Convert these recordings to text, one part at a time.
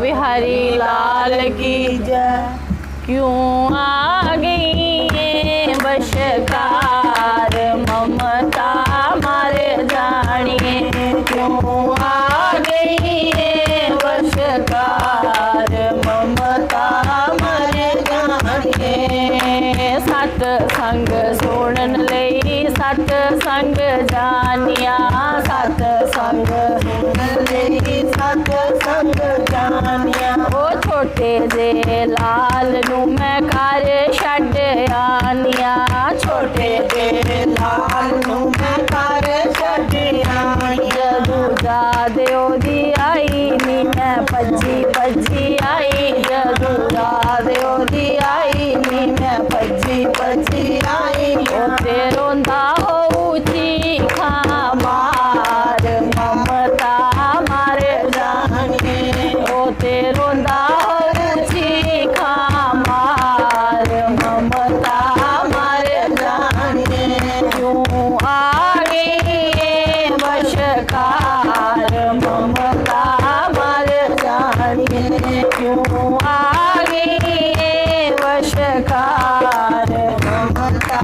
बिहारी लाल की जय। क्यों आ गई ये बशकार ममता मारे जानिए, क्यों आ गई ये बशकार ममता मारे जानिए। सत संग सुनन लई सत संग जानिया, सत संग सुनन लई सत संग जानिया। ओ छोटे जे लाल नू मैं घर छड्ड आनिया, छोटे जे लाल नू मैं घर छड्ड आनिया। जदू याद ओदी आई नी मैं भज्जी भज्जी आई, जदू याद ओदी आई नी मैं भज्जी भज्जी आई। ओते रोंदा होऊ चीखा मार ममता मारे जानिए, ओते रोंदा होऊ चीखा मार ममता मारे जानिए। क्यों आ गई ये बशकार ममता मारे जानिए, क्यों आ गई ये बशकार ममता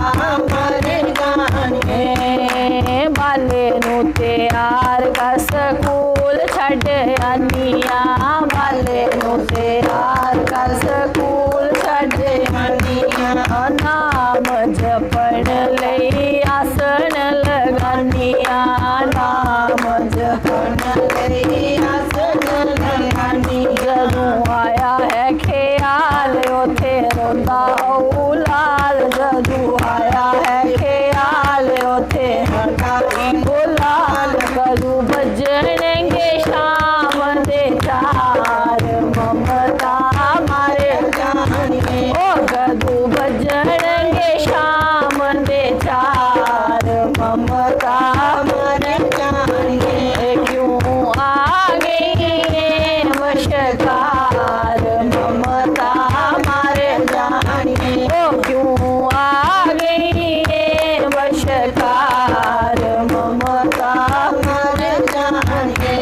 मारे जानिए। बाले नू तैयार कर स्कूल छड्ड आनिया, बाले नू तैयार कर स्कूल छड्ड आनिया। नाम जपण लई आसन लगानिया, नाम जपण लई आसन लगानी। जदू आया है ख्याल ओथे रोंदा होऊ लाल, जदू आया है ख्याल ओथे रोंदा होऊ लाल। कदू बजणगे शाम दे चार ममता मारे जानिए, ओ कदू बजणगे शाम दे चार ममता मारे जानिए। क्यों आ गई ये बशकार ममता मारे जानिए, ओ क्यों आ गई ये बशकार ममता मारे जानिए।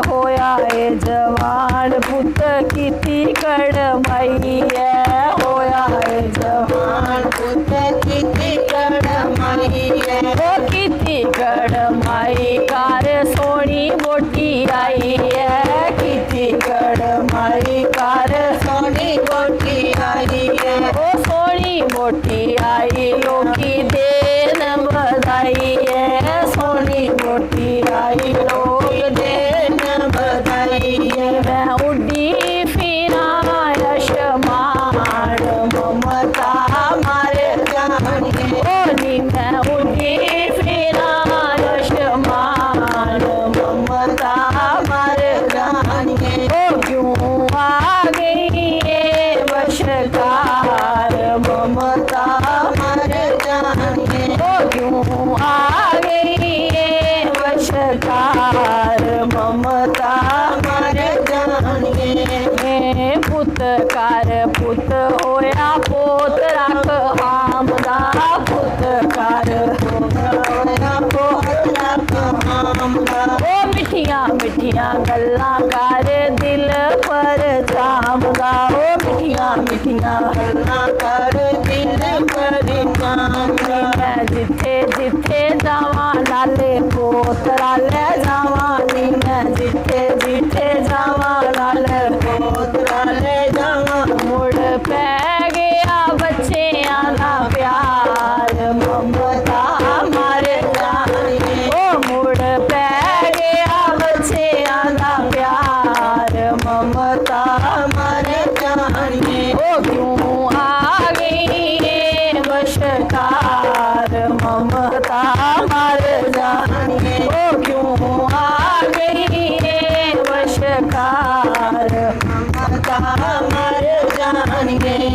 होया ए जवान पुत कीती कड़माई है, होया ए जवान पुत कीती कड़माई है। ओ कीती कड़माई कार सोनी बोटी आई है, कीती कड़माई कार सोनी बोटी आई है। ओ सोनी बोटी आई लोकी देन बधाई है, सोनी बोटी आई लोग देन बधाई है। मैं उड़ी फिरा यशमान ममता मारे जानिए, ओ नी मैं उड़ी फिरा यशमान ममता मारे जानिए। ओ क्यों आ गई ये बशकार ममता मारे जानिए, ओ क्यों आ गई ये बशकार ममता मारे जानिए। पुत कर पुत होया पोत रख आमदा, पुत कर होया पोत रख आमदा। ओ मिठिया मिठिया गल्लां कर दिल पर जामदा, ओ मिठिया मिठिया गल्लां कर दिल पर जामदा। मैं जिथे जिथे जावां लाले पोतरा ले जावां नी, मैं जिथे जिथे जावां लाले पोतरा ले जावां। मुड़ पै गया बच्चियां दा प्यार ममता मारे जानिए, ओ मुड़ पै गया बच्चियां दा प्यार ममता मारे जानिए। ओ क्यों आ गई ये बशकार ममता मारे जानिए, ओ क्यों आ गई ये बशकार ममता मारे जानिए।